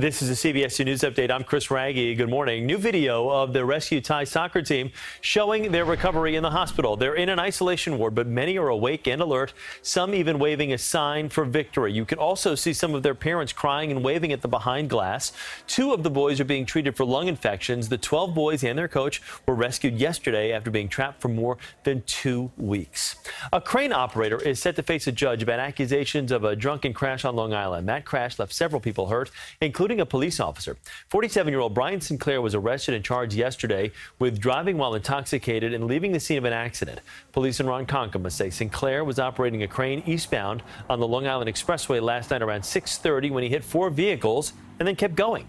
This is a CBS2 News Update. I'm Chris Wragge. Good morning. New video of the rescue Thai soccer team showing their recovery in the hospital. They're in an isolation ward, but many are awake and alert, some even waving a sign for victory. You can also see some of their parents crying and waving at the behind glass. 2 of the boys are being treated for lung infections. The 12 boys and their coach were rescued yesterday after being trapped for more than 2 weeks. A crane operator is set to face a judge about accusations of a drunken crash on Long Island. That crash left several people hurt, including a police officer. 47-year-old Brian Sinclair was arrested and charged yesterday with driving while intoxicated and leaving the scene of an accident. Police in Ronkonkoma say Sinclair was operating a crane eastbound on the Long Island Expressway last night around 6:30 when he hit 4 vehicles and then kept going.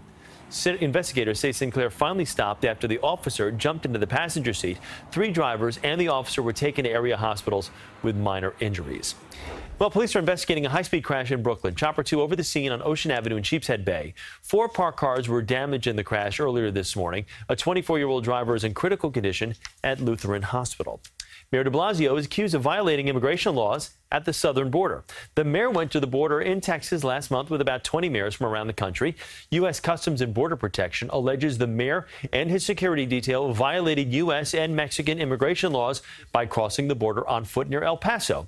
Investigators say Sinclair finally stopped after the officer jumped into the passenger seat. 3 drivers and the officer were taken to area hospitals with minor injuries. Well, police are investigating a high-speed crash in Brooklyn. Chopper 2 over the scene on Ocean Avenue in Sheepshead Bay. 4 parked cars were damaged in the crash earlier this morning. A 24-year-old driver is in critical condition at Lutheran Hospital. Mayor de Blasio is accused of violating immigration laws at the southern border. The mayor went to the border in Texas last month with about 20 mayors from around the country. U.S. Customs and Border Protection alleges the mayor and his security detail violated U.S. and Mexican immigration laws by crossing the border on foot near El Paso.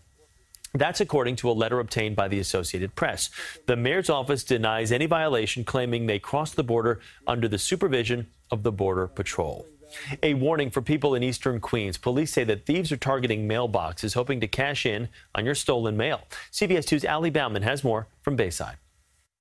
That's according to a letter obtained by the Associated Press. The mayor's office denies any violation, claiming they crossed the border under the supervision of the Border Patrol. A warning for people in eastern Queens. Police say that thieves are targeting mailboxes, hoping to cash in on your stolen mail. CBS 2's Ali Bauman has more from Bayside.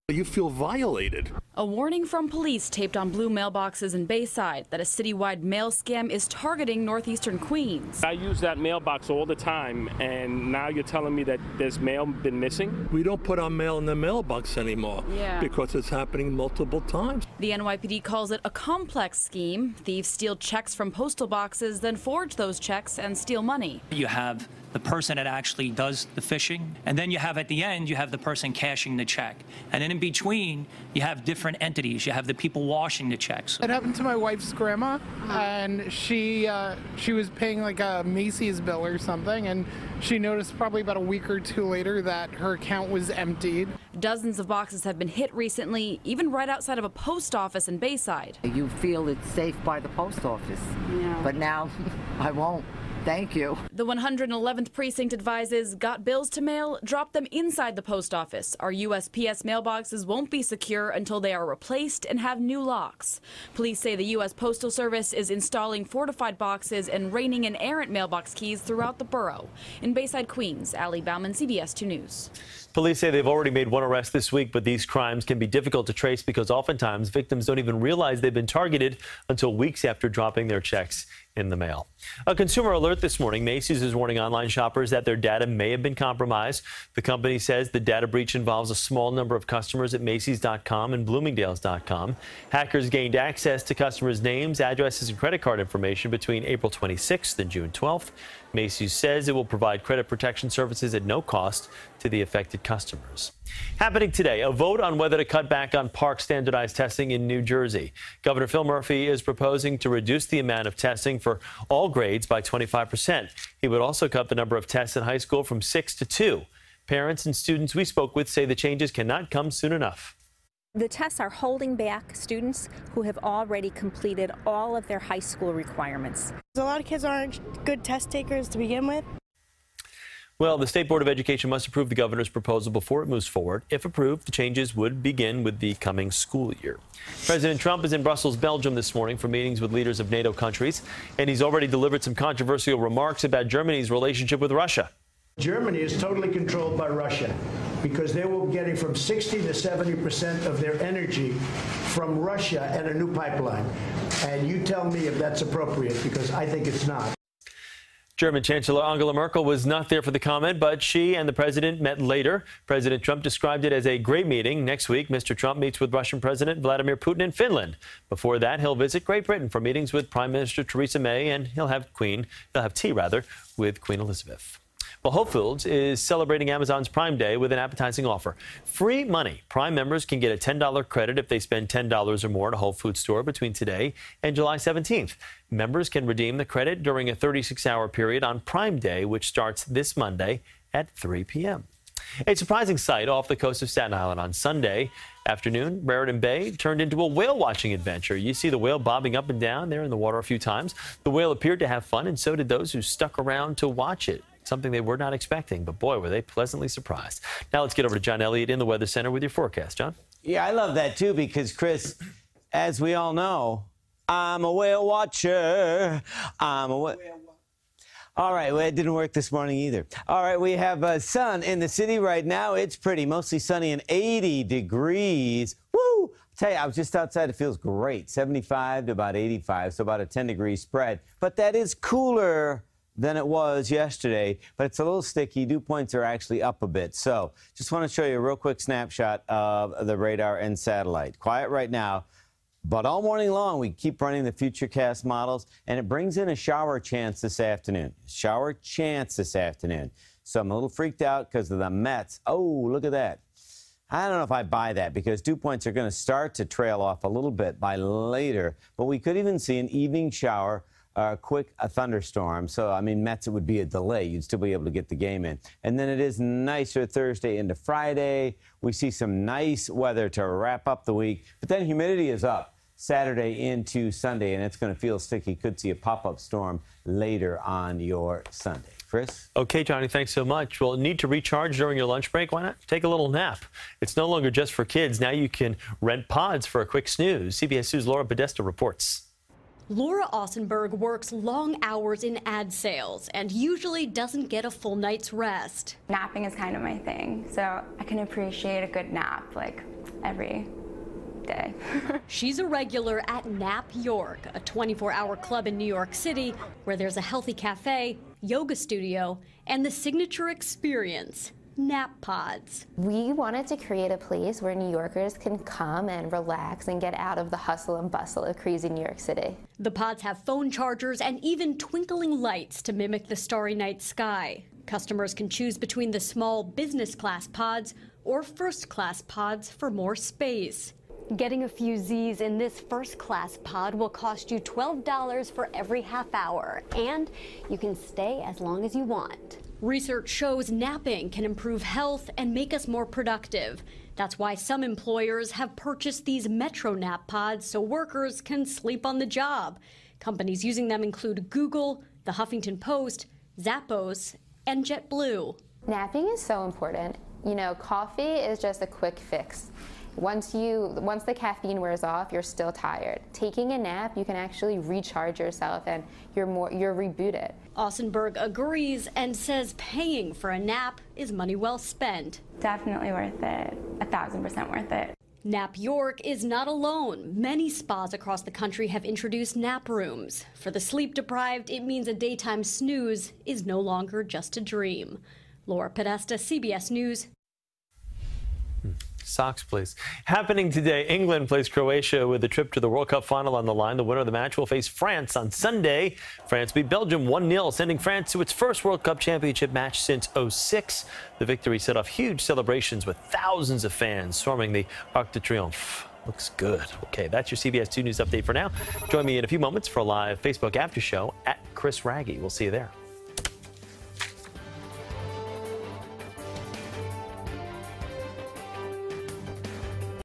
You feel violated. A warning from police taped on blue mailboxes in Bayside that a citywide mail scam is targeting northeastern Queens. I use that mailbox all the time, and now you're telling me that there's mail been missing? We don't put our mail in the mailbox anymore because it's happening multiple times. The NYPD calls it a complex scheme. Thieves steal checks from postal boxes, then forge those checks and steal money. You have the person that actually does the phishing, and then you have at the end, you have the person cashing the check. And then in between, you have different entities. You have the people washing the checks. It happened to my wife's grandma, and she was paying like a Macy's bill or something, and she noticed probably about a week or 2 later that her account was emptied. Dozens of boxes have been hit recently, even right outside of a post office in Bayside. You feel it's safe by the post office, but now I won't. Thank you. The 111th precinct advises got bills to mail, drop them inside the post office. Our USPS mailboxes won't be secure until they are replaced and have new locks. Police say the U.S. Postal Service is installing fortified boxes and reining in errant mailbox keys throughout the borough. In Bayside, Queens, Ali Bauman, CBS 2 News. Police say they've already made 1 arrest this week, but these crimes can be difficult to trace because oftentimes victims don't even realize they've been targeted until weeks after dropping their checks in the mail. A consumer alert this morning. Macy's is warning online shoppers that their data may have been compromised. The company says the data breach involves a small number of customers at Macy's.com and Bloomingdale's.com. Hackers gained access to customers' names, addresses, and credit card information between April 26th and June 12th. Macy's says it will provide credit protection services at no cost to the affected customers. Happening today, a vote on whether to cut back on park standardized testing in New Jersey. Governor Phil Murphy is proposing to reduce the amount of testing for all grades by 25%. He would also cut the number of tests in high school from 6 to 2. Parents and students we spoke with say the changes cannot come soon enough. The tests are holding back students who have already completed all of their high school requirements. A lot of kids aren't good test takers to begin with. Well, the State Board of Education must approve the governor's proposal before it moves forward. If approved, the changes would begin with the coming school year. President Trump is in Brussels, Belgium this morning for meetings with leaders of NATO countries, and he's already delivered some controversial remarks about Germany's relationship with Russia. Germany is totally controlled by Russia because they were getting from 60 to 70% of their energy from Russia and a new pipeline. And you tell me if that's appropriate, because I think it's not. German Chancellor Angela Merkel was not there for the comment, but she and the president met later. President Trump described it as a great meeting. Next week, Mr. Trump meets with Russian President Vladimir Putin in Finland. Before that, he'll visit Great Britain for meetings with Prime Minister Theresa May, and he'll have tea with Queen Elizabeth. Well, Whole Foods is celebrating Amazon's Prime Day with an appetizing offer. Free money. Prime members can get a $10 credit if they spend $10 or more at a Whole Foods store between today and July 17th. Members can redeem the credit during a 36-hour period on Prime Day, which starts this Monday at 3 p.m. A surprising sight off the coast of Staten Island on Sunday afternoon. Raritan Bay turned into a whale watching adventure. You see the whale bobbing up and down there in the water a few times. The whale appeared to have fun, and so did those who stuck around to watch it. Something they were not expecting, but boy, were they pleasantly surprised. Now let's get over to John Elliott in the Weather Center with your forecast. John? Yeah, I love that too because, Chris, as we all know, I'm a whale watcher. I'm a whale. All right, well, it didn't work this morning either. All right, we have sun in the city right now. It's pretty, mostly sunny and 80 degrees. Woo! I'll tell you, I was just outside. It feels great. 75 to about 85, so about a 10-degree spread. But that is cooler than it was yesterday, but it's a little sticky. Dew points are actually up a bit. So just want to show you a real quick snapshot of the radar and satellite. Quiet right now. But all morning long, we keep running the Futurecast models, and it brings in a shower chance this afternoon. Shower chance this afternoon. So I'm a little freaked out because of the Mets. Oh, look at that. I don't know if I buy that because dew points are going to start to trail off a little bit by later. But we could even see an evening shower, a thunderstorm. So, I mean, Mets, it would be a delay. You'd still be able to get the game in. And then it is nicer Thursday into Friday. We see some nice weather to wrap up the week. But then humidity is up Saturday into Sunday, and it's going to feel sticky. Could see a pop-up storm later on your Sunday. Chris? Okay, Johnny, thanks so much. Well, need to recharge during your lunch break? Why not take a little nap? It's no longer just for kids. Now you can rent pods for a quick snooze. CBS2's Laura Podesta reports. Laura Ossenberg works long hours in ad sales and usually doesn't get a full night's rest. Napping is kind of my thing, so I can appreciate a good nap like every day. She's a regular at Nap York, a 24-hour club in New York City where there's a healthy cafe, yoga studio, and the signature experience, nap pods. We wanted to create a place where New Yorkers can come and relax and get out of the hustle and bustle of crazy New York City. The pods have phone chargers and even twinkling lights to mimic the starry night sky. Customers can choose between the small business class pods or first class pods for more space. Getting a few Z's in this first class pod will cost you $12 for every half hour, and you can stay as long as you want. Research shows napping can improve health and make us more productive. That's why some employers have purchased these Metro Nap pods so workers can sleep on the job. Companies using them include Google, the Huffington Post, Zappos, and JetBlue. Napping is so important. You know, coffee is just a quick fix. Once the caffeine wears off, you're still tired. Taking a nap, you can actually recharge yourself and you're rebooted. Ossenberg agrees and says paying for a nap is money well spent. Definitely worth it. 1,000% worth it. Nap York is not alone. Many spas across the country have introduced nap rooms. For the sleep deprived, it means a daytime snooze is no longer just a dream. Laura Podesta, CBS News. Socks, please. Happening today, England plays Croatia with a trip to the World Cup final on the line. The winner of the match will face France on Sunday. France beat Belgium 1-0, sending France to its first World Cup championship match since '06. The victory set off huge celebrations with thousands of fans swarming the Arc de Triomphe. Looks good. Okay, that's your CBS 2 News update for now. Join me in a few moments for a live Facebook after show at Chris Wragge. We'll see you there.